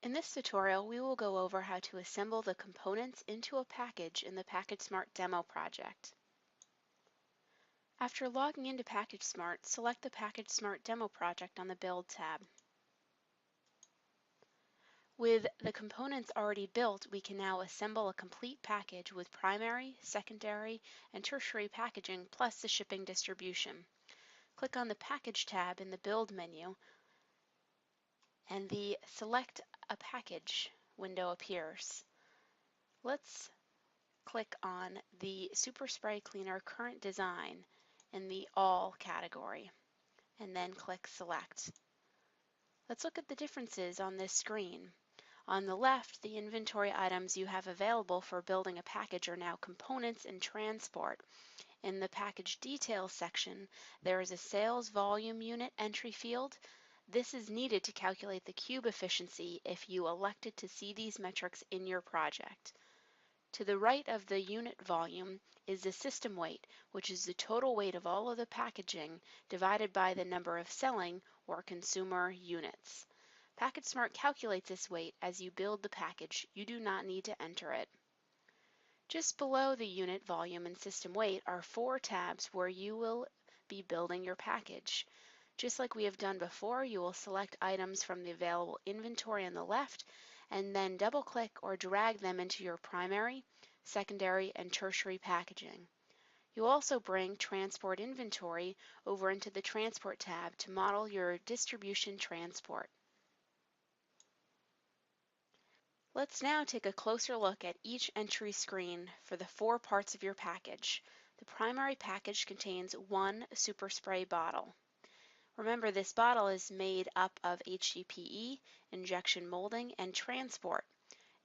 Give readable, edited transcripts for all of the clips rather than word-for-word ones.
In this tutorial, we will go over how to assemble the components into a package in the PackageSmart demo project. After logging into PackageSmart, select the PackageSmart demo project on the Build tab. With the components already built, we can now assemble a complete package with primary, secondary, and tertiary packaging plus the shipping distribution. Click on the Package tab in the Build menu, and the Select a Package window appears. Let's click on the Super Spray Cleaner Current Design in the All category, and then click Select. Let's look at the differences on this screen. On the left, the inventory items you have available for building a package are now components and transport. In the Package Details section, there is a Sales Volume Unit entry field. This is needed to calculate the cube efficiency if you elected to see these metrics in your project. To the right of the unit volume is the system weight, which is the total weight of all of the packaging divided by the number of selling or consumer units. PackageSmart calculates this weight as you build the package. You do not need to enter it. Just below the unit volume and system weight are 4 tabs where you will be building your package. Just like we have done before, you will select items from the available inventory on the left and then double-click or drag them into your primary, secondary, and tertiary packaging. You'll also bring transport inventory over into the Transport tab to model your distribution transport. Let's now take a closer look at each entry screen for the 4 parts of your package. The primary package contains 1 Super Spray bottle. Remember, this bottle is made up of HDPE, injection molding, and transport.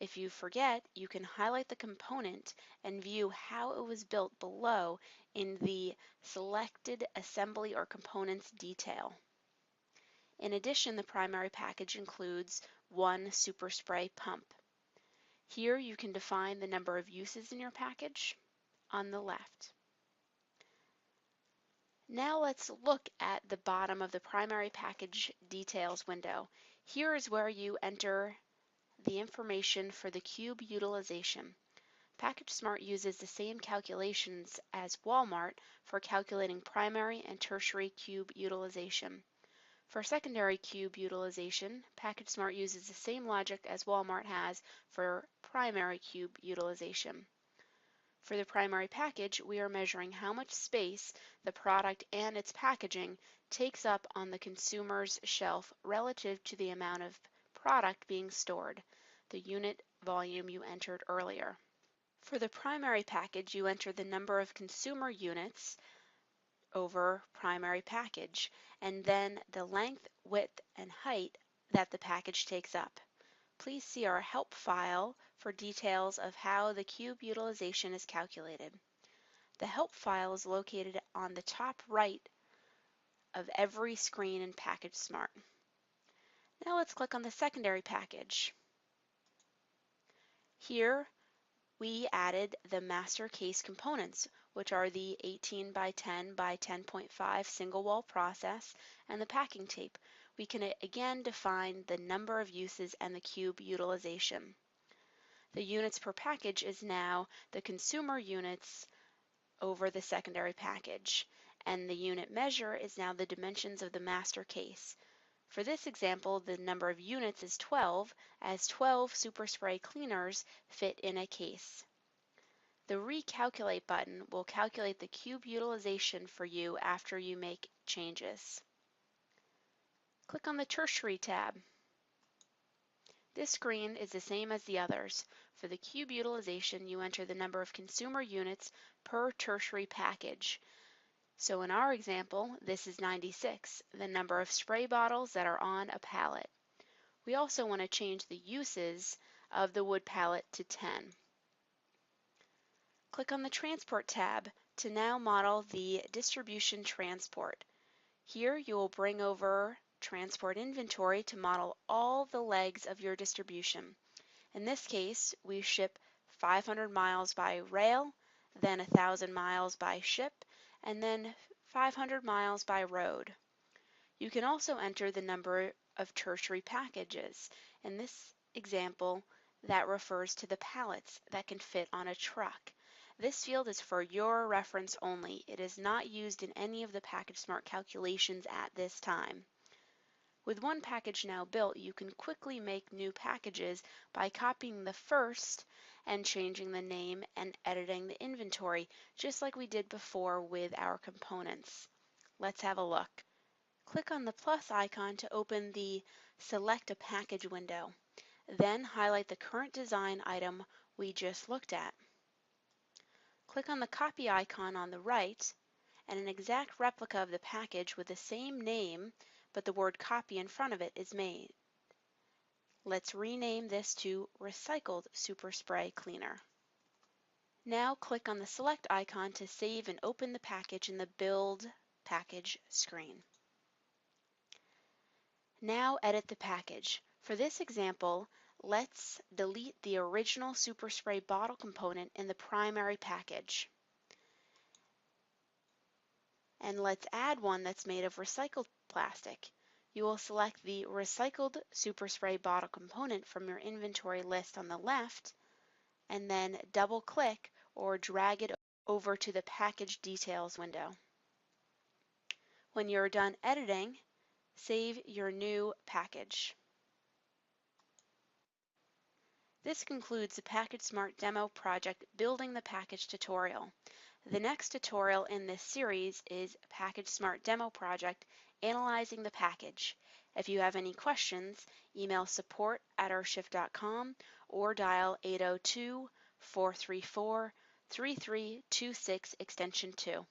If you forget, you can highlight the component and view how it was built below in the Selected Assembly or Components detail. In addition, the primary package includes 1 Super Spray pump. Here you can define the number of uses in your package on the left. Now let's look at the bottom of the primary package details window. Here is where you enter the information for the cube utilization. PackageSmart uses the same calculations as Walmart for calculating primary and tertiary cube utilization. For secondary cube utilization, PackageSmart uses the same logic as Walmart has for primary cube utilization. For the primary package, we are measuring how much space the product and its packaging takes up on the consumer's shelf relative to the amount of product being stored, the unit volume you entered earlier. For the primary package, you enter the number of consumer units over primary package, and then the length, width, and height that the package takes up. Please see our help file for details of how the cube utilization is calculated. The help file is located on the top right of every screen in PackageSmart. Now let's click on the secondary package. Here we added the master case components, which are the 18 by 10 by 10.5 single wall process and the packing tape. We can again define the number of uses and the cube utilization. The units per package is now the consumer units over the secondary package, and the unit measure is now the dimensions of the master case. For this example, the number of units is 12, as 12 Super Spray cleaners fit in a case. The Recalculate button will calculate the cube utilization for you after you make changes. Click on the Tertiary tab. This screen is the same as the others. For the cube utilization, you enter the number of consumer units per tertiary package. So in our example, this is 96, the number of spray bottles that are on a pallet. We also want to change the uses of the wood pallet to 10. Click on the Transport tab to now model the distribution transport. Here you will bring over transport inventory to model all the legs of your distribution. In this case, we ship 500 miles by rail, then 1,000 miles by ship, and then 500 miles by road. You can also enter the number of tertiary packages. In this example, that refers to the pallets that can fit on a truck. This field is for your reference only. It is not used in any of the PackageSmart calculations at this time. With one package now built, you can quickly make new packages by copying the first and changing the name and editing the inventory, just like we did before with our components. Let's have a look. Click on the plus icon to open the Select a Package window. Then highlight the current design item we just looked at. Click on the copy icon on the right, and an exact replica of the package with the same name but the word copy in front of it is made. Let's rename this to Recycled Super Spray Cleaner. Now click on the select icon to save and open the package in the Build Package screen. Now edit the package. For this example, let's delete the original Super Spray bottle component in the primary package. And let's add one that's made of recycled plastic. You will select the Recycled Super Spray Bottle component from your inventory list on the left, and then double-click or drag it over to the Package Details window. When you're done editing, save your new package. This concludes the PackageSmart demo project Building the Package tutorial. The next tutorial in this series is PackageSmart demo project Analyzing the Package. If you have any questions, email support@ourshift.com or dial 802-434-3326 extension 2.